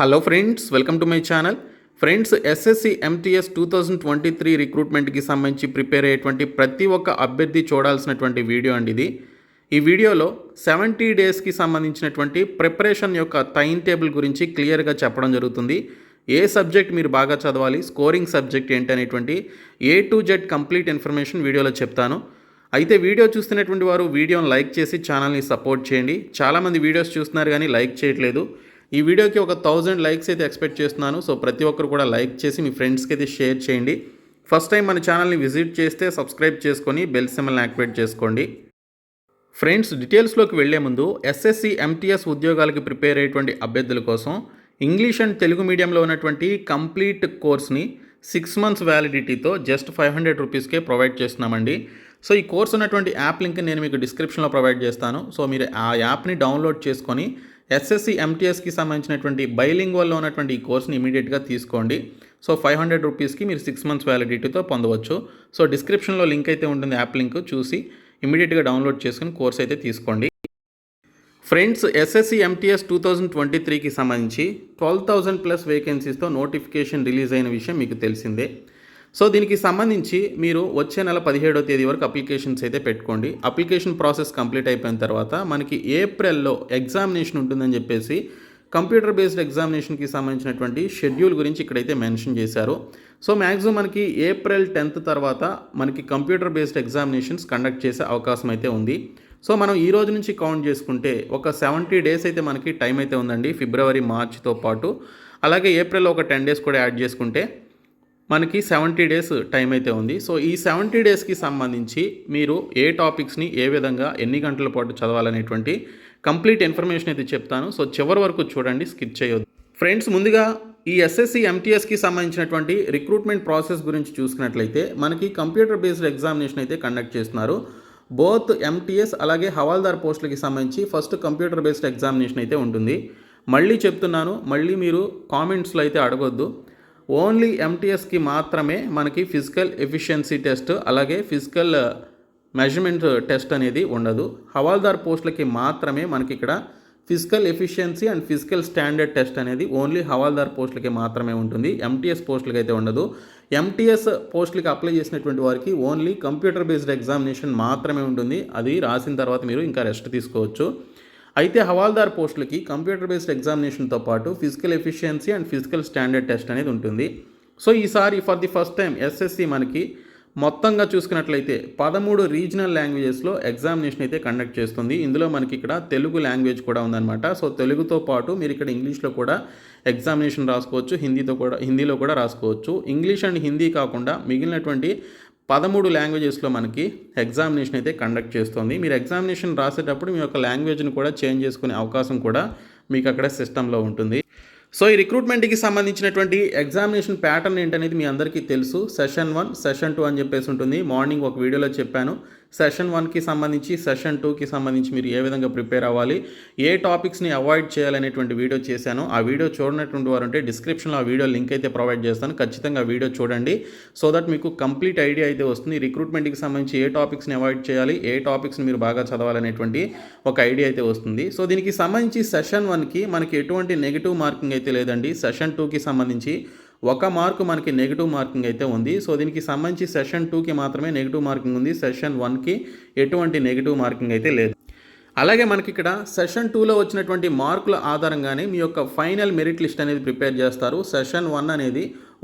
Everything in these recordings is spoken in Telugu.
Hello friends, welcome to my channel. Friends, SSC MTS 2023 రిక్రూట్మెంట్కి సంబంధించి ప్రిపేర్ అయ్యేటువంటి ప్రతి ఒక్క అభ్యర్థి చూడాల్సినటువంటి వీడియో అండి ఇది. ఈ వీడియోలో 70 డేస్కి సంబంధించినటువంటి ప్రిపరేషన్ యొక్క టైం టేబుల్ గురించి క్లియర్గా చెప్పడం జరుగుతుంది. ఏ సబ్జెక్ట్ మీరు బాగా చదవాలి, స్కోరింగ్ సబ్జెక్ట్ ఏంటనేటువంటి A to Z complete information వీడియోలో చెప్తాను. అయితే వీడియో చూస్తున్నటువంటి వారు వీడియోని లైక్ చేసి ఛానల్ని సపోర్ట్ చేయండి. చాలామంది వీడియోస్ చూస్తున్నారు కానీ లైక్ చేయట్లేదు. ఈ వీడియోకి ఒక 1000 లైక్స్ అయితే ఎక్స్పెక్ట్ చేస్తున్నాను. సో ప్రతి ఒక్కరు కూడా లైక్ చేసి మీ ఫ్రెండ్స్కి అయితే షేర్ చేయండి. ఫస్ట్ టైం మన ఛానల్ని విజిట్ చేస్తే సబ్స్క్రైబ్ చేసుకొని బెల్ సింబల్ని యాక్టివేట్ చేసుకోండి. ఫ్రెండ్స్, డీటెయిల్స్లోకి వెళ్లే ముందు ఎస్ఎస్సి ఎంటీఎస్ ఉద్యోగాలకి ప్రిపేర్ అయ్యేటువంటి అభ్యర్థుల కోసం ఇంగ్లీష్ అండ్ తెలుగు మీడియంలో ఉన్నటువంటి కంప్లీట్ కోర్స్ని 6 months వ్యాలిడిటీతో జస్ట్ 500 రూపీస్కే ప్రొవైడ్ చేస్తున్నామండి. సో ఈ కోర్స్ ఉన్నటువంటి యాప్ లింక్ నేను మీకు డిస్క్రిప్షన్లో ప్రొవైడ్ చేస్తాను. సో మీరు ఆ యాప్ని డౌన్లోడ్ చేసుకొని ఎస్ఎస్సి ఎంటీఎస్కి సంబంధించినటువంటి బైలింగ్వల్లో ఉన్నటువంటి ఈ కోర్స్ని ఇమీడియట్గా తీసుకోండి. సో 500 రూపీస్కి మీరు 6 months వ్యాలిడిటీతో పొందవచ్చు. సో డిస్క్రిప్షన్లో లింక్ అయితే ఉంటుంది, యాప్ లింక్ చూసి ఇమీడియట్గా డౌన్లోడ్ చేసుకుని కోర్స్ అయితే తీసుకోండి. ఫ్రెండ్స్, ఎస్ఎస్సి ఎంటీఎస్ 2023కి సంబంధించి 12,000+ వేకెన్సీస్తో నోటిఫికేషన్ రిలీజ్ అయిన విషయం మీకు తెలిసిందే. సో దీనికి సంబంధించి మీరు వచ్చే నెల 17వ తేదీ వరకు అప్లికేషన్స్ అయితే పెట్టుకోండి. అప్లికేషన్ ప్రాసెస్ కంప్లీట్ అయిపోయిన తర్వాత మనకి ఏప్రిల్లో ఎగ్జామినేషన్ ఉంటుందని చెప్పేసి కంప్యూటర్ బేస్డ్ ఎగ్జామినేషన్కి సంబంధించినటువంటి షెడ్యూల్ గురించి ఇక్కడైతే మెన్షన్ చేశారు. సో మ్యాక్సిమం మనకి April 10th తర్వాత మనకి కంప్యూటర్ బేస్డ్ ఎగ్జామినేషన్స్ కండక్ట్ చేసే అవకాశం అయితే ఉంది. సో మనం ఈ రోజు నుంచి కౌంట్ చేసుకుంటే ఒక 70 days అయితే మనకి టైం అయితే ఉందండి, February, Marchతో పాటు. అలాగే ఏప్రిల్లో ఒక 10 days కూడా యాడ్ చేసుకుంటే మనకి 70 days టైం అయితే ఉంది. సో ఈ 70 daysకి సంబంధించి మీరు ఏ టాపిక్స్ని ఏ విధంగా ఎన్ని గంటల పాటు చదవాలనేటువంటి కంప్లీట్ ఇన్ఫర్మేషన్ అయితే చెప్తాను. సో చివరి వరకు చూడండి, స్కిప్ చేయొద్దు. ఫ్రెండ్స్, ముందుగా ఈ ఎస్ఎస్సి ఎంటీఎస్కి సంబంధించినటువంటి రిక్రూట్మెంట్ ప్రాసెస్ గురించి చూసుకున్నట్లయితే మనకి కంప్యూటర్ బేస్డ్ ఎగ్జామినేషన్ అయితే కండక్ట్ చేస్తున్నారు. బోత్ ఎంటీఎస్ అలాగే హవాల్దార్ పోస్టులకి సంబంధించి ఫస్ట్ కంప్యూటర్ బేస్డ్ ఎగ్జామినేషన్ అయితే ఉంటుంది. మళ్ళీ చెప్తున్నాను, మళ్ళీ మీరు కామెంట్స్లో అయితే అడగొద్దు. ఓన్లీ ఎంటీఎస్కి మాత్రమే మనకి ఫిజికల్ ఎఫిషియన్సీ టెస్ట్ అలాగే ఫిజికల్ మెజర్మెంట్ టెస్ట్ అనేది ఉండదు. హవాల్దార్ పోస్టులకి మాత్రమే మనకి ఇక్కడ physical efficiency and physical standard test అనేది ఓన్లీ హవాల్దార్ పోస్టులకి మాత్రమే ఉంటుంది. ఎంటీఎస్ పోస్టులకి అయితే ఉండదు. ఎంటీఎస్ పోస్టులకి అప్లై చేసినటువంటి వారికి ఓన్లీ కంప్యూటర్ బేస్డ్ ఎగ్జామినేషన్ మాత్రమే ఉంటుంది. అది రాసిన తర్వాత మీరు ఇంకా రెస్ట్ తీసుకోవచ్చు. అయితే హవాల్దార్ పోస్టులకి కంప్యూటర్ బేస్డ్ ఎగ్జామినేషన్తో పాటు physical efficiency and physical standard test అనేది ఉంటుంది. సో ఈసారి for the first time SSC మనకి మొత్తంగా చూసుకున్నట్లయితే 13 రీజనల్ లాంగ్వేజెస్లో ఎగ్జామినేషన్ అయితే కండక్ట్ చేస్తుంది. ఇందులో మనకి ఇక్కడ తెలుగు లాంగ్వేజ్ కూడా ఉందన్నమాట. సో తెలుగుతో పాటు మీరు ఇక్కడ ఇంగ్లీష్లో కూడా ఎగ్జామినేషన్ రాసుకోవచ్చు, హిందీలో కూడా రాసుకోవచ్చు. ఇంగ్లీష్ అండ్ హిందీ కాకుండా మిగిలినటువంటి 13 లాంగ్వేజెస్లో మనకి ఎగ్జామినేషన్ అయితే కండక్ట్ చేస్తుంది. మీరు ఎగ్జామినేషన్ రాసేటప్పుడు మీ యొక్క లాంగ్వేజ్ని కూడా చేంజ్ చేసుకునే అవకాశం కూడా మీకు అక్కడ సిస్టంలో ఉంటుంది. సో ఈ రిక్రూట్మెంట్కి సంబంధించినటువంటి ఎగ్జామినేషన్ ప్యాటర్న్ ఏంటనేది మీ అందరికీ తెలుసు. సెషన్ 1, సెషన్ 2 అని చెప్పేసి ఉంటుంది. మార్నింగ్ ఒక వీడియోలో చెప్పాను. సెషన్ 1కి సంబంధించి, సెషన్ 2కి సంబంధించి మీరు ఏ విధంగా ప్రిపేర్ అవ్వాలి, ఏ టాపిక్స్ని అవాయిడ్ చేయాలనేటువంటి వీడియో చేశాను. ఆ వీడియో చూడనటువంటి వారు ఉంటే డిస్క్రిప్షన్లో ఆ వీడియో లింక్ అయితే ప్రొవైడ్ చేస్తాను. ఖచ్చితంగా ఆ వీడియో చూడండి. సో దట్ మీకు కంప్లీట్ ఐడియా అయితే వస్తుంది. రిక్రూట్మెంట్కి సంబంధించి ఏ టాపిక్స్ని అవాయిడ్ చేయాలి, ఏ టాపిక్స్ని మీరు బాగా చదవాలనేటువంటి ఒక ఐడియా అయితే వస్తుంది. సో దీనికి సంబంధించి సెషన్ 1కి మనకి ఎటువంటి నెగిటివ్ మార్కింగ్ అయితే లేదండి. సెషన్ 2కి సంబంధించి 1 మార్కు మనకి నెగిటివ్ మార్కింగ్ అయితే ఉంది. సో దీనికి సంబంధించి సెషన్ 2కి మాత్రమే నెగిటివ్ మార్కింగ్ ఉంది. సెషన్ 1కి ఎటువంటి నెగిటివ్ మార్కింగ్ అయితే లేదు. అలాగే మనకి ఇక్కడ సెషన్ 2లో వచ్చినటువంటి మార్కుల ఆధారంగానే మీ యొక్క ఫైనల్ మెరిట్ లిస్ట్ అనేది ప్రిపేర్ చేస్తారు. సెషన్ 1 అనేది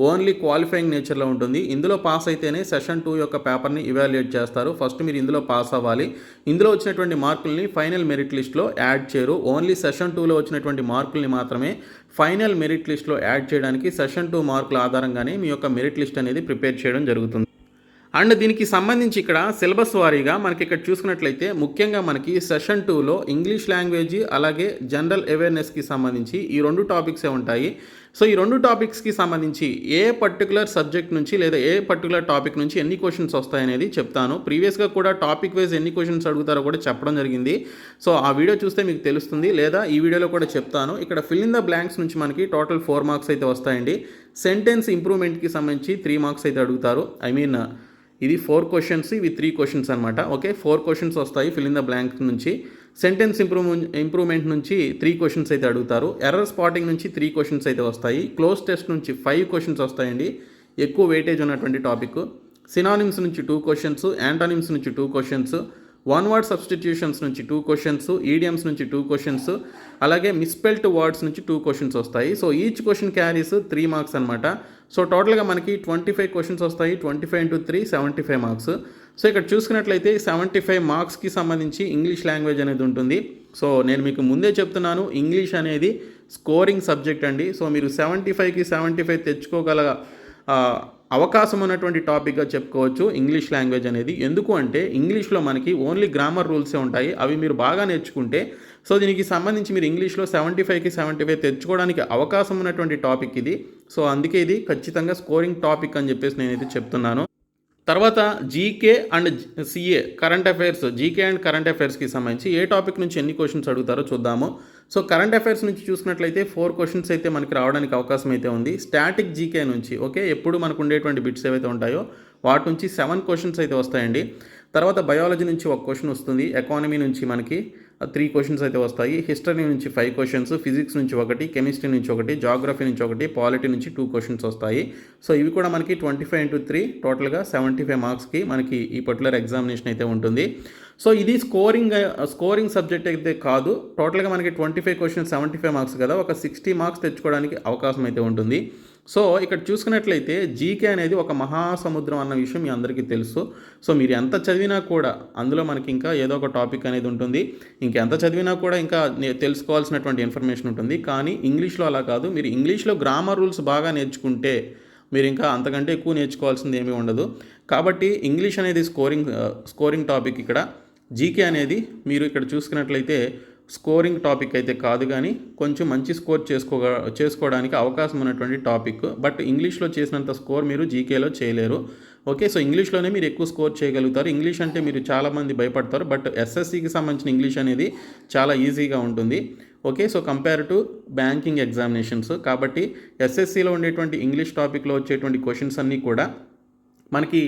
ఓన్లీ క్వాలిఫైయింగ్ నేచర్లో ఉంటుంది. ఇందులో పాస్ అయితేనే సెషన్ 2 యొక్క పేపర్ని ఇవాల్యుయేట్ చేస్తారు. ఫస్ట్ మీరు ఇందులో పాస్ అవ్వాలి. ఇందులో వచ్చినటువంటి మార్కుల్ని ఫైనల్ మెరిట్ లిస్ట్లో యాడ్ చేయరు. ఓన్లీ సెషన్ 2లో వచ్చినటువంటి మార్కుల్ని మాత్రమే ఫైనల్ మెరిట్ లిస్ట్లో యాడ్ చేయడానికి సెషన్ 2 మార్కుల ఆధారంగానే మీ యొక్క మెరిట్ లిస్ట్ అనేది ప్రిపేర్ చేయడం జరుగుతుంది. అండ్ దీనికి సంబంధించి ఇక్కడ సిలబస్ వారీగా మనకి ఇక్కడ చూసుకున్నట్లయితే ముఖ్యంగా మనకి సెషన్ 2లో ఇంగ్లీష్ లాంగ్వేజ్ అలాగే జనరల్ అవేర్నెస్కి సంబంధించి ఈ 2 టాపిక్సే ఉంటాయి. సో ఈ 2 టాపిక్స్కి సంబంధించి ఏ పర్టికులర్ సబ్జెక్ట్ నుంచి లేదా ఏ పర్టికులర్ టాపిక్ నుంచి ఎన్ని క్వశ్చన్స్ వస్తాయనేది చెప్తాను. ప్రీవియస్గా కూడా టాపిక్ వైజ్ ఎన్ని క్వశ్చన్స్ అడుగుతారో కూడా చెప్పడం జరిగింది. సో ఆ వీడియో చూస్తే మీకు తెలుస్తుంది, లేదా ఈ వీడియోలో కూడా చెప్తాను. ఇక్కడ ఫిల్ ఇన్ ద బ్లాంక్స్ నుంచి మనకి టోటల్ 4 మార్క్స్ అయితే వస్తాయండి. సెంటెన్స్ ఇంప్రూవ్మెంట్కి సంబంధించి 3 మార్క్స్ అయితే అడుగుతారు. ఇది 4 క్వశ్చన్స్, ఇవి 3 క్వశ్చన్స్ అనమాట. ఓకే, 4 క్వశ్చన్స్ వస్తాయి ఫిల్ ఇన్ ద బ్లాంక్స్ నుంచి. సెంటెన్స్ ఇంప్రూవ్మెంట్ నుంచి 3 క్వశ్చన్స్ అయితే అడుగుతారు. ఎర్రర్ స్పాటింగ్ నుంచి 3 క్వశ్చన్స్ అయితే వస్తాయి. క్లోజ్ టెస్ట్ నుంచి 5 క్వశ్చన్స్ వస్తాయండి, ఎక్కువ వెయిటేజ్ ఉన్నటువంటి టాపిక్. సినానిమ్స్ నుంచి 2 క్వశ్చన్స్, యాంటానిమ్స్ నుంచి 2 క్వశ్చన్స్, వన్ వర్డ్ సబ్స్టిట్యూషన్స్ నుంచి 2 క్వశ్చన్స్, ఈడియమ్స్ నుంచి 2 క్వశ్చన్స్, అలాగే మిస్పెల్ట్ వర్డ్స్ నుంచి 2 క్వశ్చన్స్ వస్తాయి. So each question carries 3 marks అనమాట. సో టోటల్గా మనకి 25 క్వశ్చన్స్ వస్తాయి. 25 into 3 75 మార్క్స్. సో ఇక్కడ చూసుకున్నట్లయితే 75 మార్క్స్కి సంబంధించి ఇంగ్లీష్ లాంగ్వేజ్ అనేది ఉంటుంది. సో నేను మీకు ముందే చెప్తున్నాను, ఇంగ్లీష్ అనేది స్కోరింగ్ సబ్జెక్ట్ అండి. సో మీరు 75కి 75 తెచ్చుకోగల అవకాశం ఉన్నటువంటి టాపిక్గా చెప్పుకోవచ్చు ఇంగ్లీష్ లాంగ్వేజ్ అనేది. ఎందుకు అంటే ఇంగ్లీష్లో మనకి ఓన్లీ గ్రామర్ రూల్సే ఉంటాయి, అవి మీరు బాగా నేర్చుకుంటే సో దీనికి సంబంధించి మీరు ఇంగ్లీష్లో 75కి 75 తెచ్చుకోవడానికి అవకాశం ఉన్నటువంటి టాపిక్ ఇది. సో అందుకే ఇది ఖచ్చితంగా స్కోరింగ్ టాపిక్ అని చెప్పేసి నేనైతే చెప్తున్నాను. తర్వాత GK and CA current affairs, GK and current అఫైర్స్కి సంబంధించి ఏ టాపిక్ నుంచి ఎన్ని క్వశ్చన్స్ అడుగుతారో చూద్దాము. సో కరెంట్ అఫైర్స్ నుంచి చూసుకున్నట్లయితే 4 క్వశ్చన్స్ అయితే మనకి రావడానికి అవకాశం అయితే ఉంది. స్టాటిక్ జీకే నుంచి ఎప్పుడు మనకు ఉండేటువంటి బిట్స్ ఏవైతే ఉంటాయో వాటి నుంచి 7 క్వశ్చన్స్ అయితే వస్తాయండి. తర్వాత బయాలజీ నుంచి 1 క్వశ్చన్ వస్తుంది. ఎకానమీ నుంచి మనకి 3 క్వశ్చన్స్ అయితే వస్తాయి. హిస్టరీ నుంచి 5 క్వశ్చన్స్, ఫిజిక్స్ నుంచి 1, కెమిస్ట్రీ నుంచి 1, జాగ్రఫీ నుంచి 1, పాలిటీ నుంచి 2 క్వశ్చన్స్ వస్తాయి. సో ఇవి కూడా మనకి 25 into 3 టోటల్గా 75 మార్క్స్కి మనకి ఈ పర్టికులర్ ఎగ్జామినేషన్ అయితే ఉంటుంది. సో ఇది స్కోరింగ్ సబ్జెక్ట్ అయితే కాదు. టోటల్గా మనకి 25 క్వశ్చన్స్ 75 మార్క్స్ కదా, ఒక 60 మార్క్స్ తెచ్చుకోవడానికి అవకాశం అయితే ఉంటుంది. సో ఇక్కడ చూసుకున్నట్లయితే జీకే అనేది ఒక మహాసముద్రం అన్న విషయం మీ అందరికీ తెలుసు. సో మీరు ఎంత చదివినా కూడా అందులో మనకి ఇంకా ఏదో ఒక టాపిక్ అనేది ఉంటుంది. ఇంకెంత చదివినా కూడా ఇంకా తెలుసుకోవాల్సినటువంటి ఇన్ఫర్మేషన్ ఉంటుంది. కానీ ఇంగ్లీష్లో అలా కాదు. మీరు ఇంగ్లీష్లో గ్రామర్ రూల్స్ బాగా నేర్చుకుంటే మీరు ఇంకా అంతకంటే ఎక్కువ నేర్చుకోవాల్సింది ఏమీ ఉండదు. కాబట్టి ఇంగ్లీష్ అనేది స్కోరింగ్ టాపిక్. ఇక్కడ జీకే అనేది మీరు ఇక్కడ చూసుకున్నట్లయితే స్కోరింగ్ టాపిక్ అయితే కాదు, కానీ కొంచెం మంచి స్కోర్ చేసుకోవడానికి అవకాశం ఉన్నటువంటి టాపిక్. బట్ ఇంగ్లీష్లో చేసినంత స్కోర్ మీరు జీకేలో చేయలేరు. సో ఇంగ్లీష్లోనే మీరు ఎక్కువ స్కోర్ చేయగలుగుతారు. ఇంగ్లీష్ అంటే మీరు చాలామంది భయపడతారు, బట్ ఎస్ఎస్సికి సంబంధించిన ఇంగ్లీష్ అనేది చాలా ఈజీగా ఉంటుంది. So compare to banking examinations. కాబట్టి ఎస్ఎస్సిలో ఉండేటువంటి ఇంగ్లీష్ టాపిక్లో వచ్చేటువంటి క్వశ్చన్స్ అన్నీ కూడా మనకి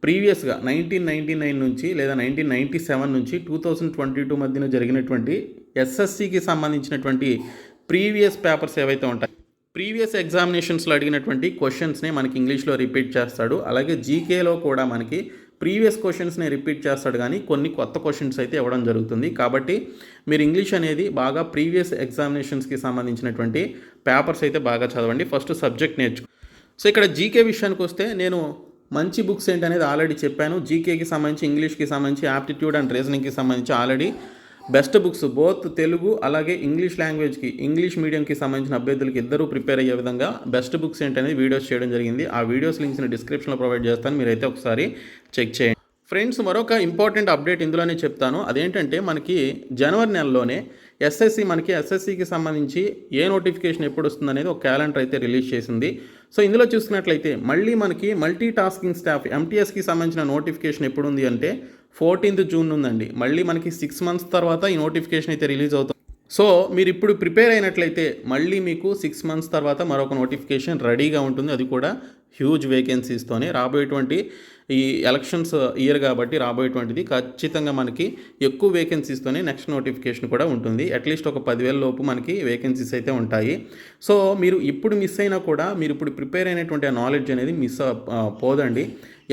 ప్రీవియస్గా 1999 నుంచి లేదా 1997 నుంచి 2022 మధ్యన జరిగినటువంటి ఎస్ఎస్సికి సంబంధించినటువంటి ప్రీవియస్ పేపర్స్ ఏవైతే ఉంటాయి, ప్రీవియస్ ఎగ్జామినేషన్స్లో అడిగినటువంటి క్వశ్చన్స్నే మనకి ఇంగ్లీష్లో రిపీట్ చేస్తాడు. అలాగే జీకేలో కూడా మనకి ప్రీవియస్ క్వశ్చన్స్ని రిపీట్ చేస్తాడు, కానీ కొన్ని కొత్త క్వశ్చన్స్ అయితే ఇవ్వడం జరుగుతుంది. కాబట్టి మీరు ఇంగ్లీష్ అనేది బాగా ప్రీవియస్ ఎగ్జామినేషన్స్కి సంబంధించినటువంటి పేపర్స్ అయితే బాగా చదవండి. ఫస్ట్ సబ్జెక్ట్ నేర్చుకో. సో ఇక్కడ జీకే విషయానికి వస్తే నేను మంచి బుక్స్ ఏంటనేది ఆల్రెడీ చెప్పాను. జీకేకి సంబంధించి, ఇంగ్లీష్కి సంబంధించి, యాప్టిట్యూడ్ అండ్ రీజనింగ్కి సంబంధించి already best books both Telugu అలాగే ఇంగ్లీష్ లాంగ్వేజ్కి, ఇంగ్లీష్ మీడియంకి సంబంధించిన అభ్యర్థులకి ఇద్దరూ ప్రిపేర్ అయ్యే విధంగా బెస్ట్ బుక్స్ ఏంటనేది వీడియోస్ చేయడం జరిగింది. ఆ వీడియోస్ లింక్స్ని డిస్క్రిప్షన్లో ప్రొవైడ్ చేస్తాను, మీరైతే ఒకసారి చెక్ చేయండి. ఫ్రెండ్స్, మరొక ఇంపార్టెంట్ అప్డేట్ ఇందులోనే చెప్తాను. అదేంటంటే మనకి జనవరి నెలలోనే ఎస్ఎస్సికి సంబంధించి ఏ నోటిఫికేషన్ ఎప్పుడు వస్తుంది అనేది ఒక క్యాలెండర్ అయితే రిలీజ్ చేసింది. సో ఇందులో చూసుకున్నట్లయితే మళ్ళీ మనకి మల్టీ టాస్కింగ్ స్టాఫ్ ఎంటీఎస్కి సంబంధించిన నోటిఫికేషన్ ఎప్పుడు ఉంది అంటే 14th June ఉందండి. మళ్ళీ మనకి 6 months తర్వాత ఈ నోటిఫికేషన్ అయితే రిలీజ్ అవుతుంది. సో మీరు ఇప్పుడు ప్రిపేర్ అయినట్లయితే మళ్ళీ మీకు 6 months తర్వాత మరొక నోటిఫికేషన్ రెడీగా ఉంటుంది. అది కూడా హ్యూజ్ వేకెన్సీస్తోనే రాబోయేటువంటి ఈ ఎలక్షన్స్ ఇయర్ కాబట్టి రాబోయేటువంటిది ఖచ్చితంగా మనకి ఎక్కువ వేకెన్సీస్తోనే నెక్స్ట్ నోటిఫికేషన్ కూడా ఉంటుంది. అట్లీస్ట్ ఒక 10,000 లోపు మనకి వేకెన్సీస్ అయితే ఉంటాయి. సో మీరు ఇప్పుడు మిస్ అయినా కూడా మీరు ఇప్పుడు ప్రిపేర్ అయినటువంటి ఆ నాలెడ్జ్ అనేది పోదండి.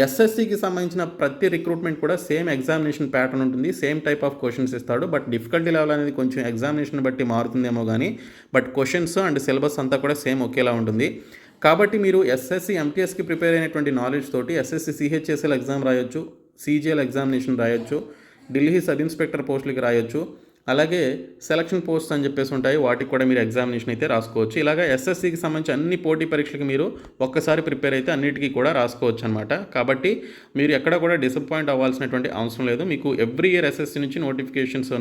ఎస్ఎస్సికి సంబంధించిన ప్రతి రిక్రూట్మెంట్ కూడా సేమ్ ఎగ్జామినేషన్ ప్యాటర్న్ ఉంటుంది, సేమ్ టైప్ ఆఫ్ క్వశ్చన్స్ ఇస్తాడు. బట్ డిఫికల్టీ లెవెల్ అనేది కొంచెం ఎగ్జామినేషన్ బట్టి మారుతుందేమో కానీ బట్ క్వశ్చన్స్ అండ్ సిలబస్ అంతా కూడా సేమ్ ఒకేలా ఉంటుంది. కాబట్టి మీరు ఎస్ఎస్సి ఎంటీఎస్కి ప్రిపేర్ అయినటువంటి నాలెడ్జ్ తోటి ఎస్ఎస్సి సిహెచ్ఎస్ఎల్ ఎగ్జామ్ రాయొచ్చు, సిజిఎల్ ఎగ్జామినేషన్ రాయొచ్చు, ఢిల్లీ సబ్ ఇన్స్పెక్టర్ పోస్టులకి రాయొచ్చు, అలాగే సెలక్షన్ పోస్ట్ అని చెప్పేసి ఉంటాయి, వాటికి కూడా మీరు ఎగ్జామినేషన్ అయితే రాసుకోవచ్చు. ఇలాగా ఎస్ఎస్సికి సంబంధించి అన్ని పోటీ పరీక్షలకు మీరు ఒక్కసారి ప్రిపేర్ అయితే అన్నిటికీ కూడా రాసుకోవచ్చు అనమాట. కాబట్టి మీరు ఎక్కడ కూడా డిసప్పాయింట్ అవ్వాల్సినటువంటి అవసరం లేదు. మీకు ఎవ్రీ ఇయర్ ఎస్ఎస్సి నుంచి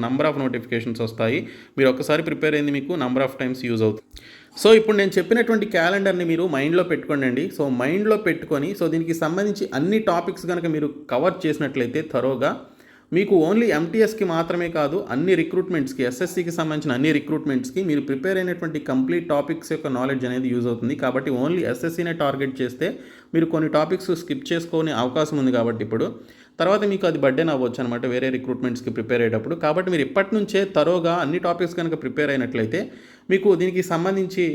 నంబర్ ఆఫ్ నోటిఫికేషన్స్ వస్తాయి. మీరు ఒక్కసారి ప్రిపేర్ అయింది మీకు నంబర్ ఆఫ్ టైమ్స్ యూజ్ అవుతుంది. సో ఇప్పుడు నేను చెప్పినటువంటి క్యాలెండర్ని మీరు మైండ్లో పెట్టుకోండి. సో మైండ్లో పెట్టుకొని దీనికి సంబంధించి అన్ని టాపిక్స్ కనుక మీరు కవర్ చేసినట్లయితే థరోగా మీకు ఓన్లీ ఎంటీఎస్కి మాత్రమే కాదు, అన్ని రిక్రూట్మెంట్స్కి, ఎస్ఎస్సికి సంబంధించిన అన్ని రిక్రూట్మెంట్స్కి మీరు ప్రిపేర్ అయినటువంటి కంప్లీట్ టాపిక్స్ యొక్క నాలెడ్జ్ అనేది యూజ్ అవుతుంది. కాబట్టి ఓన్లీ ఎస్ఎస్సినే టార్గెట్ చేస్తే మీరు కొన్ని టాపిక్స్ స్కిప్ చేసుకునే అవకాశం ఉంది. కాబట్టి ఇప్పుడు తర్వాత మీకు అది బర్డెన్ అవ్వచ్చు అనమాట వేరే రిక్రూట్మెంట్స్కి ప్రిపేర్ అయ్యేటప్పుడు. కాబట్టి మీరు ఇప్పటి నుంచే తరోగా అన్ని టాపిక్స్ కనుక ప్రిపేర్ అయినట్లయితే మీకు దీనికి సంబంధించి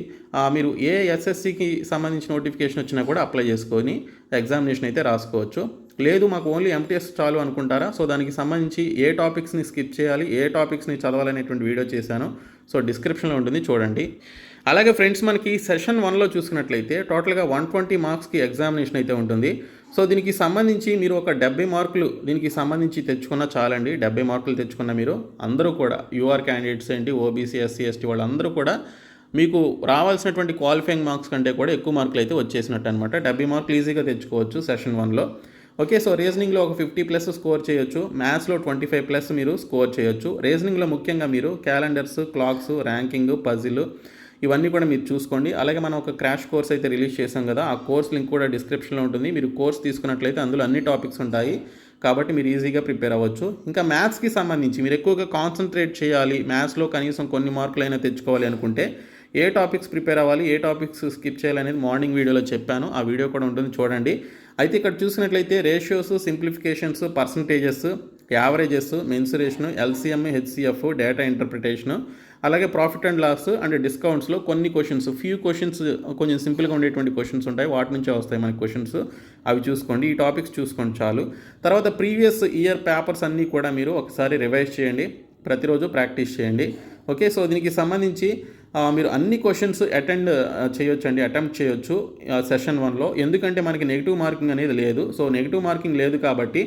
మీరు ఏ ఎస్ఎస్సికి సంబంధించి నోటిఫికేషన్ వచ్చినా కూడా అప్లై చేసుకొని ఎగ్జామినేషన్ అయితే రాసుకోవచ్చు. లేదు మాకు ఓన్లీ ఎంటీఎస్ చాలు అనుకుంటారా, సో దానికి సంబంధించి ఏ టాపిక్స్ని స్కిప్ చేయాలి, ఏ టాపిక్స్ని చదవాలనేటువంటి వీడియో చేశాను. సో డిస్క్రిప్షన్లో ఉంటుంది, చూడండి. అలాగే ఫ్రెండ్స్, మనకి సెషన్ 1లో చూసుకున్నట్లయితే టోటల్గా 120 మార్క్స్కి ఎగ్జామినేషన్ అయితే ఉంటుంది. సో దీనికి సంబంధించి మీరు ఒక 70 మార్కులు దీనికి సంబంధించి తెచ్చుకున్న చాలండి. 70 మార్కులు తెచ్చుకున్న మీరు అందరూ కూడా యూఆర్ క్యాండిడేట్స్ ఏంటి, ఓబీసీ, ఎస్సీ, ఎస్టీ వాళ్ళందరూ కూడా మీకు రావాల్సినటువంటి క్వాలిఫైయింగ్ మార్క్స్ కంటే కూడా ఎక్కువ మార్కులు అయితే వచ్చేసినట్టు అనమాట. 70 మార్కులు ఈజీగా తెచ్చుకోవచ్చు సెషన్ 1లో. ఓకే, సో రీజనింగ్లో ఒక 50+ స్కోర్ చేయొచ్చు, మ్యాథ్స్లో 25+ మీరు స్కోర్ చేయొచ్చు. రీజనింగ్లో ముఖ్యంగా మీరు క్యాలెండర్స్, క్లాక్స్, ర్యాంకింగ్, పజిల్ ఇవన్నీ కూడా మీరు చూసుకోండి. అలాగే మనం ఒక క్రాష్ కోర్స్ అయితే రిలీజ్ చేసాం కదా, ఆ కోర్స్ లింక్ కూడా డిస్క్రిప్షన్లో ఉంటుంది. మీరు కోర్స్ తీసుకున్నట్లయితే అందులో అన్ని టాపిక్స్ ఉంటాయి, కాబట్టి మీరు ఈజీగా ప్రిపేర్ అవ్వచ్చు. ఇంకా మ్యాథ్స్కి సంబంధించి మీరు ఎక్కువగా కాన్సన్ట్రేట్ చేయాలి, మ్యాథ్స్లో కనీసం కొన్ని మార్కులైనా తెచ్చుకోవాలి అనుకుంటే ఏ టాపిక్స్ ప్రిపేర్ అవ్వాలి, ఏ టాపిక్స్ స్కిప్ చేయాలి అనేది మార్నింగ్ వీడియోలో చెప్పాను. ఆ వీడియో కూడా ఉంటుంది, చూడండి. అయితే ఇక్కడ చూసినట్లయితే ratios, simplifications, percentages, averages, mensuration, LCM, HCF, data interpretation, అలాగే ప్రాఫిట్ అండ్ లాస్ అండ్ డిస్కౌంట్స్లో కొన్ని క్వశ్చన్స్, ఫ్యూ క్వశ్చన్స్ కొంచెం సింపుల్గా ఉండేటువంటి క్వశ్చన్స్ ఉంటాయి, వాటి నుంచే వస్తాయి మనకి క్వశ్చన్స్. అవి చూసుకోండి, ఈ టాపిక్స్ చూసుకోండి చాలు. తర్వాత ప్రీవియస్ ఇయర్ పేపర్స్ అన్నీ కూడా మీరు ఒకసారి రివైజ్ చేయండి, ప్రతిరోజు ప్రాక్టీస్ చేయండి. ఓకే, సో దీనికి సంబంధించి మీరు అన్ని క్వశ్చన్స్ అటెంప్ట్ చేయొచ్చు సెషన్ 1లో. ఎందుకంటే మనకి నెగిటివ్ మార్కింగ్ అనేది లేదు. సో నెగిటివ్ మార్కింగ్ లేదు కాబట్టి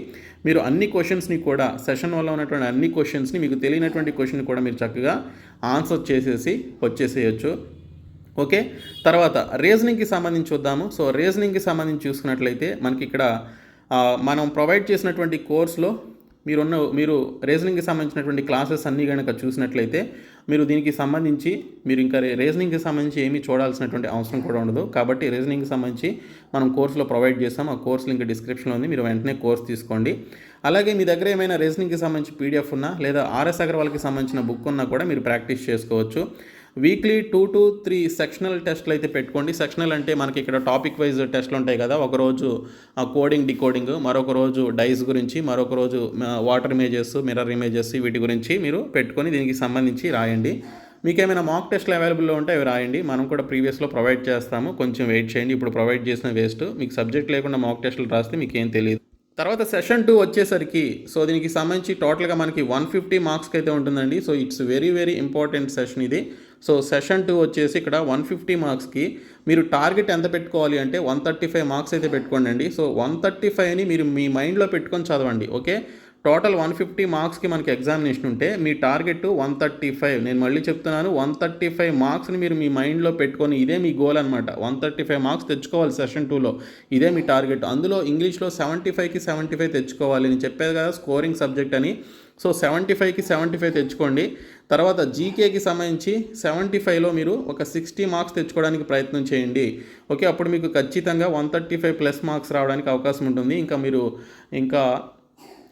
మీరు అన్ని క్వశ్చన్స్ని కూడా సెషన్ 1లో ఉన్నటువంటి అన్ని క్వశ్చన్స్ని, మీకు తెలియనటువంటి క్వశ్చన్ కూడా మీరు చక్కగా ఆన్సర్ చేసేసి వచ్చేసేయచ్చు. ఓకే, తర్వాత రీజనింగ్కి సంబంధించి చూద్దాము. సో రీజనింగ్కి సంబంధించి చూసుకున్నట్లయితే మనకి ఇక్కడ మనం ప్రొవైడ్ చేసినటువంటి కోర్సులో మీరు రీజనింగ్కి సంబంధించినటువంటి క్లాసెస్ అన్నీ కనుక చూసినట్లయితే మీరు దీనికి సంబంధించి మీరు ఇంకా రీజనింగ్కి సంబంధించి ఏమీ చూడాల్సినటువంటి అవసరం కూడా ఉండదు. కాబట్టి రీజనింగ్కి సంబంధించి మనం కోర్సులో ప్రొవైడ్ చేస్తాం, ఆ కోర్స్ లింక్ డిస్క్రిప్షన్లో ఉంది, మీరు వెంటనే కోర్స్ తీసుకోండి. అలాగే మీ దగ్గర ఏమైనా రీజనింగ్కి సంబంధించి పీడిఎఫ్ ఉన్నా లేదా ఆర్ఎస్ అగర్వాల్కి సంబంధించిన బుక్ ఉన్నా కూడా మీరు ప్రాక్టీస్ చేసుకోవచ్చు. వీక్లీ 2 to 3 సెక్షనల్ టెస్ట్లు అయితే పెట్టుకోండి. సెక్షనల్ అంటే మనకి ఇక్కడ టాపిక్ వైజ్ టెస్ట్లు ఉంటాయి కదా, ఒకరోజు కోడింగ్, డికోడింగ్, మరొక రోజు డైస్ గురించి, మరొక రోజు వాటర్ ఇమేజెస్, మిర్రర్ ఇమేజెస్, వీటి గురించి మీరు పెట్టుకొని దీనికి సంబంధించి రాయండి. మీకు ఏమైనా మాక్ టెస్ట్లు అవైలబుల్లో ఉంటే అవి రాయండి, మనం కూడా ప్రీవియస్లో ప్రొవైడ్ చేస్తాము. కొంచెం వెయిట్ చేయండి, ఇప్పుడు ప్రొవైడ్ చేసిన వేస్ట్. మీకు సబ్జెక్ట్ లేకుండా మాక్ టెస్టులు రాస్తే మీకు ఏం తెలియదు. తర్వాత సెషన్ 2 వచ్చేసరికి సో దీనికి సంబంధించి టోటల్గా మనకి 150 మార్క్స్కి అయితే ఉంటుందండి. So it's very very important session ఇది. సో సెషన్ 2 వచ్చేసి ఇక్కడ 150 మార్క్స్కి మీరు టార్గెట్ ఎంత పెట్టుకోవాలి అంటే 135 మార్క్స్ అయితే పెట్టుకోండి. సో 135ని మీరు మీ మైండ్లో పెట్టుకొని చదవండి. ఓకే, టోటల్ 150 మార్క్స్కి మనకి ఎగ్జామినేషన్ ఉంటే మీ టార్గెట్ 135. నేను మళ్ళీ చెప్తున్నాను, 135 మార్క్స్ని మీరు మీ మైండ్లో పెట్టుకొని ఇదే మీ గోల్ అనమాట. 135 మార్క్స్ తెచ్చుకోవాలి సెషన్ 2లో, ఇదే మీ టార్గెట్. అందులో ఇంగ్లీష్లో 75కి 75 తెచ్చుకోవాలి. నేను చెప్పేది కదా స్కోరింగ్ సబ్జెక్ట్ అని. సో 75కి 75 తెచ్చుకోండి. తర్వాత జీకేకి సంబంధించి 75లో మీరు ఒక 60 మార్క్స్ తెచ్చుకోవడానికి ప్రయత్నం చేయండి. ఓకే, అప్పుడు మీకు ఖచ్చితంగా 135+ మార్క్స్ రావడానికి అవకాశం ఉంటుంది. ఇంకా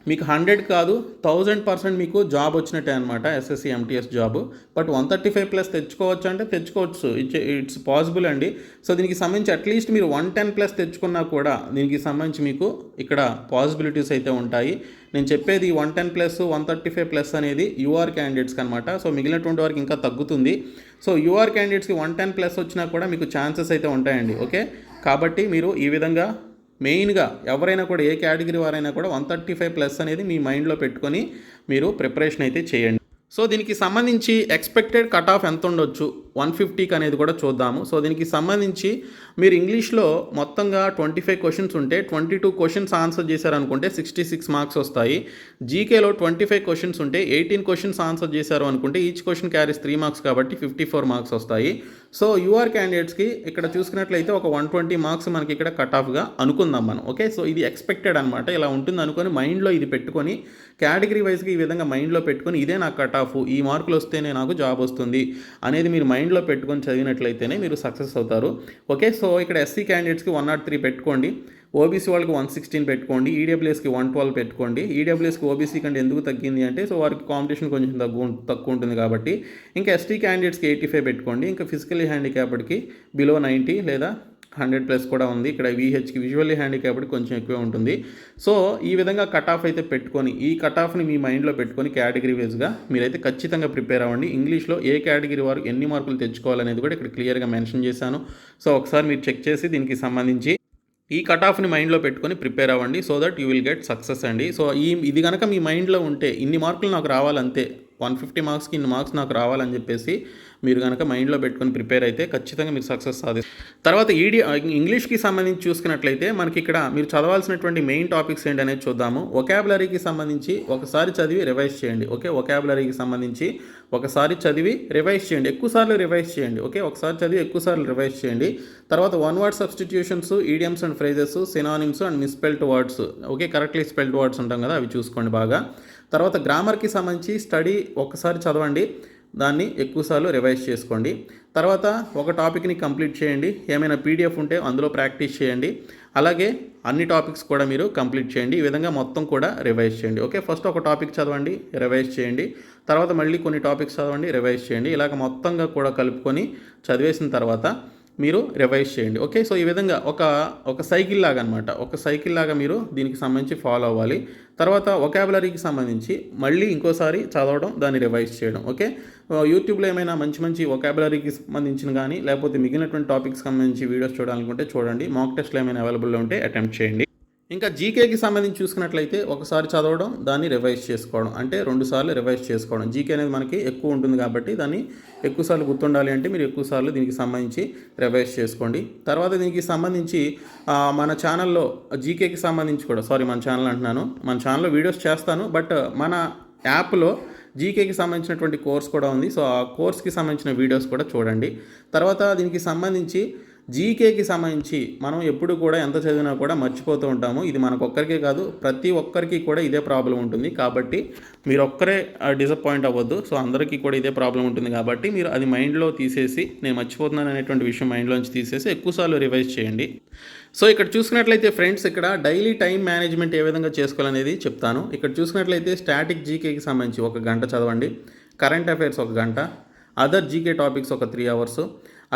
మీకు 100 కాదు 1000% మీకు జాబ్ వచ్చినట్టే అనమాట, ఎస్ఎస్సి ఎంటీఎస్ జాబ్. బట్ 135+ తెచ్చుకోవచ్చు అంటే తెచ్చుకోవచ్చు, ఇట్స్ పాసిబుల్ అండి. సో దీనికి సంబంధించి అట్లీస్ట్ మీరు 110+ తెచ్చుకున్నా కూడా దీనికి సంబంధించి మీకు ఇక్కడ పాసిబిలిటీస్ అయితే ఉంటాయి. నేను చెప్పేది 110+, 135+ అనేది యూఆర్ క్యాండిడేట్స్కి అనమాట. సో మిగిలినటువంటి వారికి ఇంకా తగ్గుతుంది. సో యూఆర్ క్యాండిడేట్స్కి 110+ వచ్చినా కూడా మీకు ఛాన్సెస్ అయితే ఉంటాయండి. ఓకే, కాబట్టి మీరు ఈ విధంగా మెయిన్గా ఎవరైనా కూడా ఏ కేటగిరీ వారైనా కూడా 135+ అనేది మీ మైండ్లో పెట్టుకొని మీరు ప్రిపరేషన్ అయితే చేయండి. సో దీనికి సంబంధించి ఎక్స్పెక్టెడ్ కట్ ఆఫ్ ఎంత ఉండొచ్చు 150కి అనేది కూడా చూద్దాము. సో దీనికి సంబంధించి మీరు ఇంగ్లీష్లో మొత్తంగా 25 క్వశ్చన్స్ ఉంటే 22 క్వశ్చన్స్ ఆన్సర్ చేశారనుకుంటే 66 మార్క్స్ వస్తాయి. జీకేలో 25 క్వశ్చన్స్ ఉంటే 18 క్వశ్చన్స్ ఆన్సర్ చేశారు అనుకుంటే ఈచ్ క్వశ్చన్ క్యారీస్ 3 మార్క్స్ కాబట్టి 54 మార్క్స్ వస్తాయి. సో యూఆర్ క్యాండిడేట్స్కి ఇక్కడ చూసుకున్నట్లయితే ఒక 120 మార్క్స్ మనకి ఇక్కడ కట్ ఆఫ్గా అనుకుందాం మనం. ఓకే, సో ఇది ఎక్స్పెక్టెడ్ అనమాట, ఇలా ఉంటుంది అనుకొని మైండ్లో ఇది పెట్టుకొని కేటగిరీ వైజ్గా ఈ విధంగా మైండ్లో పెట్టుకొని ఇదే నాకు కట్ ఆఫ్, ఈ మార్కులు వస్తేనే నాకు జాబ్ వస్తుంది అనేది మీరు మైండ్లో పెట్టుకొని చదివినట్లయితేనే మీరు సక్సెస్ అవుతారు. ఓకే, సో ఇక్కడ ఎస్సీ క్యాండిడేట్స్కి 103 పెట్టుకోండి, ఓబీసీ వాళ్ళకి 116 పెట్టుకోండి, ఈడబ్ల్యూఎస్కి 112 పెట్టుకోండి. ఈడబ్ల్యూఎస్కి ఓబీసీ కంటే ఎందుకు తగ్గింది అంటే సో వారికి కాంపిటీషన్ కొంచెం తక్కువ ఉంటుంది కాబట్టి. ఇంకా ఎస్టీ క్యాండిడేట్స్కి 85 పెట్టుకోండి. ఇంకా ఫిజికల్లీ హ్యాండిక్యాప్డ్కి బిలో 90 లేదా 100+ కూడా ఉంది. ఇక్కడ VHకి విజువల్లీ హ్యాండిక్యాప్డ్ కొంచెం ఎక్కువే ఉంటుంది. సో ఈ విధంగా కట్ ఆఫ్ అయితే పెట్టుకొని, ఈ కట్ ఆఫ్ని మీ మైండ్లో పెట్టుకొని కేటగిరీ వైజ్గా మీరైతే ఖచ్చితంగా ప్రిపేర్ అవ్వండి. ఇంగ్లీష్లో ఏ కేటగిరీ వారు ఎన్ని మార్కులు తెచ్చుకోవాలనేది కూడా ఇక్కడ క్లియర్గా మెన్షన్ చేశాను. సో ఒకసారి మీరు చెక్ చేసి దీనికి సంబంధించి ఈ కట్ ఆఫ్ని మైండ్లో పెట్టుకొని ప్రిపేర్ అవ్వండి. So that you will get success అండి. సో ఇది కనుక మీ మైండ్లో ఉంటే ఇన్ని మార్కులు నాకు రావాలంతే, 150 మార్క్స్కి ఇన్ని మార్క్స్ నాకు రావాలని చెప్పేసి మీరు కనుక మైండ్లో పెట్టుకొని ప్రిపేర్ అయితే ఖచ్చితంగా మీరు సక్సెస్ సాధిస్తారు. తర్వాత ఇంగ్లీష్కి సంబంధించి చూసుకున్నట్లయితే మనకి ఇక్కడ మీరు చదవాల్సినటువంటి మెయిన్ టాపిక్స్ ఏంటనేది చూద్దాము. వొకాబులరీకి సంబంధించి ఒకసారి చదివి రివైజ్ చేయండి. ఓకే, వొకాబులరీకి సంబంధించి ఒకసారి చదివి రివైజ్ చేయండి, ఎక్కువసార్లు రివైజ్ చేయండి. ఓకే, ఒకసారి చదివి ఎక్కువసార్లు రివైజ్ చేయండి. తర్వాత 1 word substitutions, idioms and phrases, synonyms and misspelled words, okay correctly spelled words ఉంటాం కదా, అవి చూసుకోండి బాగా. తర్వాత గ్రామర్కి సంబంధించి స్టడీ ఒకసారి చదవండి, దాన్ని ఎక్కువసార్లు రివైజ్ చేసుకోండి. తర్వాత ఒక టాపిక్ని కంప్లీట్ చేయండి, ఏమైనా PDF ఉంటే అందులో ప్రాక్టీస్ చేయండి. అలాగే అన్ని టాపిక్స్ కూడా మీరు కంప్లీట్ చేయండి. ఈ విధంగా మొత్తం కూడా రివైజ్ చేయండి. ఓకే, ఫస్ట్ ఒక టాపిక్ చదవండి, రివైజ్ చేయండి. తర్వాత మళ్ళీ కొన్ని టాపిక్స్ చదవండి, రివైజ్ చేయండి. ఇలాగ మొత్తంగా కూడా కలుపుకొని చదివేసిన తర్వాత మీరు రివైజ్ చేయండి. ఓకే, సో ఈ విధంగా ఒక సైకిల్ లాగా అనమాట, ఒక సైకిల్ లాగా మీరు దీనికి సంబంధించి ఫాలో అవ్వాలి. తర్వాత వొకాబులరీకి సంబంధించి మళ్ళీ ఇంకోసారి చదవడం, దాన్ని రివైజ్ చేయడం. ఓకే, యూట్యూబ్లో ఏమైనా మంచి వొకాబులరీకి సంబంధించిన కానీ లేకపోతే మిగిలినటువంటి టాపిక్స్ సంబంధించి వీడియోస్ చూడాలనుకుంటే చూడండి. మాక్ టెస్ట్లు ఏమైనా అవైలబుల్లో ఉంటే అటెంప్ట్ చేయండి. ఇంకా జీకేకి సంబంధించి చూసుకున్నట్లయితే ఒకసారి చదవడం, దాన్ని రివైజ్ చేసుకోవడం, అంటే 2 సార్లు రివైజ్ చేసుకోవడం. జీకే అనేది మనకి ఎక్కువ ఉంటుంది కాబట్టి దాన్ని ఎక్కువసార్లు గుర్తుండాలి అంటే మీరు ఎక్కువసార్లు దీనికి సంబంధించి రివైజ్ చేసుకోండి. తర్వాత దీనికి సంబంధించి మన ఛానల్లో జీకేకి సంబంధించి కూడా, మన ఛానల్ అంటున్నాను, మన ఛానల్లో వీడియోస్ చేస్తాను, బట్ మన యాప్లో జీకేకి సంబంధించినటువంటి కోర్స్ కూడా ఉంది. సో ఆ కోర్స్కి సంబంధించిన వీడియోస్ కూడా చూడండి. తర్వాత దీనికి సంబంధించి జీకేకి సంబంధించి మనం ఎప్పుడు కూడా ఎంత చదివినా కూడా మర్చిపోతూ ఉంటాము. ఇది మనకొక్కరికే కాదు, ప్రతి ఒక్కరికి కూడా ఇదే ప్రాబ్లం ఉంటుంది. కాబట్టి మీరు ఒక్కరే డిసప్పాయింట్ అవ్వద్దు. సో అందరికీ కూడా ఇదే ప్రాబ్లం ఉంటుంది కాబట్టి మీరు అది మైండ్లో తీసేసి, నేను మర్చిపోతున్నాను అనేటువంటి విషయం మైండ్లోంచి తీసేసి ఎక్కువసార్లు రివైజ్ చేయండి. సో ఇక్కడ చూసుకున్నట్లయితే ఫ్రెండ్స్, ఇక్కడ డైలీ టైం మేనేజ్మెంట్ ఏ విధంగా చేసుకోవాలనేది చెప్తాను. ఇక్కడ చూసుకున్నట్లయితే స్టాటిక్ జీకేకి సంబంధించి 1 గంట చదవండి, కరెంట్ అఫైర్స్ 1 గంట, అదర్ జీకే టాపిక్స్ ఒక 3 అవర్స్,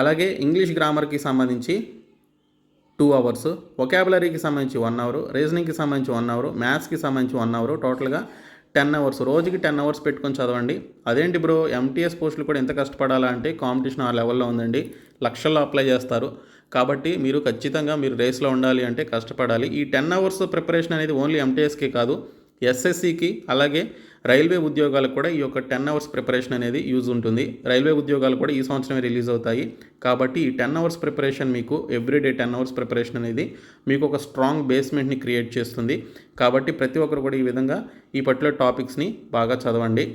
అలాగే ఇంగ్లీష్ గ్రామర్కి సంబంధించి 2 అవర్స్, వొకాబులరీకి సంబంధించి 1 అవర్, రీజనింగ్కి సంబంధించి 1 అవర్, మ్యాథ్స్కి సంబంధించి 1 అవర్, టోటల్గా 10 అవర్స్. రోజుకి 10 అవర్స్ పెట్టుకొని చదవండి. అదేంటి బ్రో, MTS పోస్టులు కూడా ఎంత కష్టపడాలా అంటే కాంపిటీషన్ ఆ లెవెల్లో ఉందండి, లక్షల్లో అప్లై చేస్తారు. కాబట్టి మీరు ఖచ్చితంగా మీరు రేస్లో ఉండాలి అంటే కష్టపడాలి. ఈ 10 అవర్స్ ప్రిపరేషన్ అనేది ఓన్లీ MTSకే కాదు, SSCకి అలాగే రైల్వే ఉద్యోగాలకు కూడా ఈ యొక్క 10 అవర్స్ ప్రిపరేషన్ అనేది యూజ్ ఉంటుంది. రైల్వే ఉద్యోగాలు కూడా ఈ సంవత్సరమే రిలీజ్ అవుతాయి. కాబట్టి ఈ 10 అవర్స్ ప్రిపరేషన్ మీకు ఎవ్రీడే 10 అవర్స్ ప్రిపరేషన్ అనేది మీకు ఒక స్ట్రాంగ్ బేస్మెంట్ని క్రియేట్ చేస్తుంది. కాబట్టి ప్రతి ఒక్కరు కూడా ఈ విధంగా ఈ పర్టికులర్ టాపిక్స్ని బాగా చదవండి.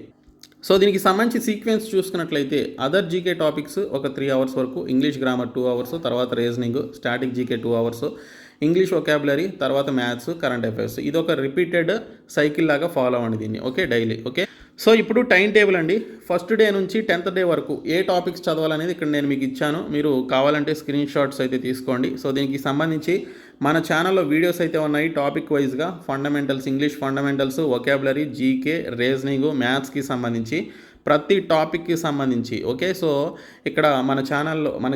సో దీనికి సంబంధించి సీక్వెన్స్ చూసుకున్నట్లయితే అదర్ జీకే టాపిక్స్ ఒక 3 అవర్స్ వరకు, ఇంగ్లీష్ గ్రామర్ 2 అవర్స్, తర్వాత reasoning, static GK 2 hours, English vocabulary, తర్వాత మ్యాథ్స్, కరెంట్ అఫైర్స్. ఇది ఒక రిపీటెడ్ సైకిల్ లాగా ఫాలో అవ్వండి దీన్ని. Okay, daily. ఓకే, సో ఇప్పుడు టైం టేబుల్ అండి. ఫస్ట్ డే నుంచి 10th డే వరకు ఏ టాపిక్స్ చదవాలనేది ఇక్కడ నేను మీకు ఇచ్చాను. మీరు కావాలంటే స్క్రీన్ షాట్స్ అయితే తీసుకోండి. సో దీనికి సంబంధించి మన ఛానల్లో వీడియోస్ అయితే ఉన్నాయి టాపిక్ వైజ్గా, fundamentals, English fundamentals, vocabulary, GK, reasoning, మ్యాథ్స్కి సంబంధించి ప్రతి టాపిక్కి సంబంధించి. ఓకే, సో ఇక్కడ మన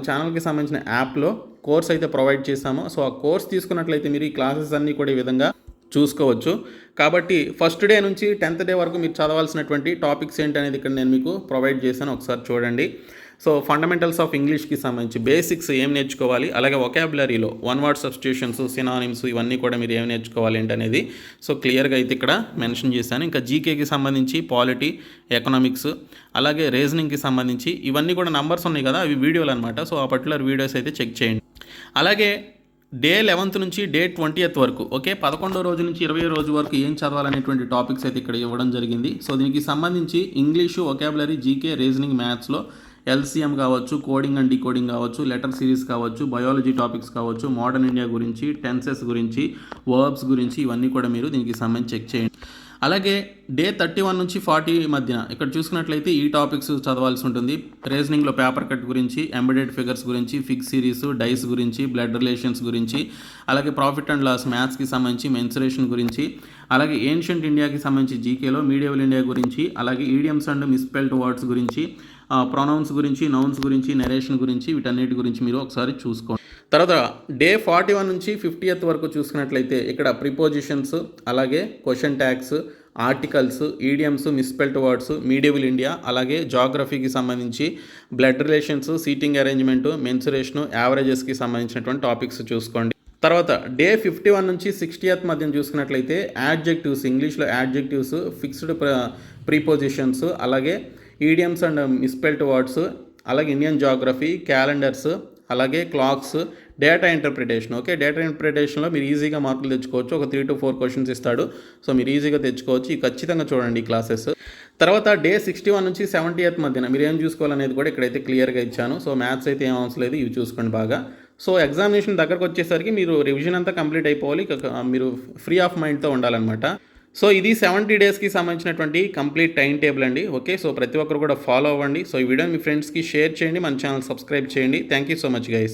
ఛానల్కి సంబంధించిన యాప్లో కోర్స్ అయితే ప్రొవైడ్ చేశాము. సో ఆ కోర్స్ తీసుకున్నట్లయితే మీరు ఈ క్లాసెస్ అన్నీ కూడా ఈ విధంగా చూసుకోవచ్చు. కాబట్టి ఫస్ట్ డే నుంచి 10th డే వరకు మీరు చదవాల్సినటువంటి టాపిక్స్ ఏంటనేది ఇక్కడ నేను మీకు ప్రొవైడ్ చేశాను, ఒకసారి చూడండి. సో ఫండమెంటల్స్ ఆఫ్ ఇంగ్లీష్కి సంబంధించి బేసిక్స్ ఏం నేర్చుకోవాలి, అలాగే వొకాబులరీలో 1 వర్డ్ సబ్స్టిట్యూషన్స్, సినానిమ్స్, ఇవన్నీ కూడా మీరు ఏం నేర్చుకోవాలి ఏంటనేది సో క్లియర్గా అయితే ఇక్కడ మెన్షన్ చేశాను. ఇంకా జీకేకి సంబంధించి పాలిటీ, ఎకనామిక్స్, అలాగే రీజనింగ్కి సంబంధించి ఇవన్నీ కూడా నంబర్స్ ఉన్నాయి కదా, అవి వీడియోలు అనమాట. సో ఆ పర్టికులర్ వీడియోస్ అయితే చెక్ చేయండి. అలాగే డే 11th నుంచి డే 20th వరకు, ఓకే 11వ రోజు నుంచి 20వ రోజు వరకు ఏం చదవాలనేటువంటి టాపిక్స్ అయితే ఇక్కడ ఇవ్వడం జరిగింది. సో దీనికి సంబంధించి ఇంగ్లీషు, వొకాబులరీ, జీకే, రీజనింగ్, మ్యాథ్స్లో LCM కావచ్చు, కోడింగ్ అండ్ డీకోడింగ్ కావచ్చు, లెటర్ సిరీస్ కావచ్చు, బయాలజీ టాపిక్స్ కావచ్చు, మోడర్న్ ఇండియా గురించి, టెన్సెస్ గురించి, వర్బ్స్ గురించి, ఇవన్నీ కూడా మీరు దీనికి సంబంధించి చెక్ చేయండి. అలాగే డే 31 నుంచి 40 మధ్యన ఇక్కడ చూసుకున్నట్లయితే ఈ టాపిక్స్ చదవాల్సి ఉంటుంది. రీజనింగ్లో పేపర్ కట్ గురించి, ఎంబెడెడ్ ఫిగర్స్ గురించి, ఫిక్స్ సిరీస్, డైస్ గురించి, బ్లడ్ రిలేషన్స్ గురించి, అలాగే ప్రాఫిట్ అండ్ లాస్, మ్యాథ్స్కి సంబంధించి మెన్సురేషన్ గురించి, అలాగే ఏన్షియంట్ ఇండియాకి సంబంధించి జీకేలో మీడియవల్ ఇండియా గురించి, అలాగే ఈడియమ్స్ అండ్ మిస్పెల్డ్ వర్డ్స్ గురించి, ప్రొనౌన్స్ గురించి, నౌన్స్ గురించి, నెరేషన్ గురించి, వీటన్నిటి గురించి మీరు ఒకసారి చూసుకోండి. తర్వాత డే 41 నుంచి 50th వరకు చూసుకున్నట్లయితే ఇక్కడ ప్రిపోజిషన్స్, అలాగే question tags, articles, idioms, misspelled words, medieval India, అలాగే జాగ్రఫీకి సంబంధించి blood relations, seating arrangement, mensuration, యావరేజెస్కి సంబంధించినటువంటి టాపిక్స్ చూసుకోండి. తర్వాత డే 51 నుంచి 60th మధ్య చూసుకున్నట్లయితే యాడ్జెక్టివ్స్, ఇంగ్లీష్లో యాడ్జెక్టివ్స్, ఫిక్స్డ్ ప్రీపోజిషన్స్, అలాగే ఈడియమ్స్ అండ్ మిస్స్పెల్డ్ వర్డ్స్, అలాగే ఇండియన్ జాగ్రఫీ, క్యాలెండర్స్, అలాగే clocks, data interpretation. Okay, data ఇంటర్ప్రిటేషన్లో మీరు ఈజీగా మార్కులు తెచ్చుకోవచ్చు. ఒక 3 to 4 క్వశ్చన్స్ ఇస్తాడు, సో మీరు ఈజీగా తెచ్చుకోవచ్చు. ఈ ఖచ్చితంగా చూడండి ఈ క్లాసెస్. తర్వాత డే 61 నుంచి 70th మధ్యన మీరు ఏం చూసుకోవాలనేది కూడా ఇక్కడైతే క్లియర్గా ఇచ్చాను. సో మ్యాథ్స్ అయితే ఏం అవసరం లేదు, ఇవి చూసుకోండి బాగా. సో ఎగ్జామినేషన్ దగ్గరకు వచ్చేసరికి మీరు రివిజన్ అంతా కంప్లీట్ అయిపోవాలి, మీరు ఫ్రీ ఆఫ్ మైండ్తో ఉండాలన్నమాట. సో ఇది 70 డేస్కి సంబంధించినటువంటి కంప్లీట్ టైం టేబుల్ అండి. ఓకే, సో ప్రతి ఒక్కరు కూడా ఫాలో అవ్వండి. సో ఈ వీడియోని మీ ఫ్రెండ్స్కి షేర్ చేయండి, మన ఛానల్ సబ్స్క్రైబ్ చేయండి. Thank you so much guys.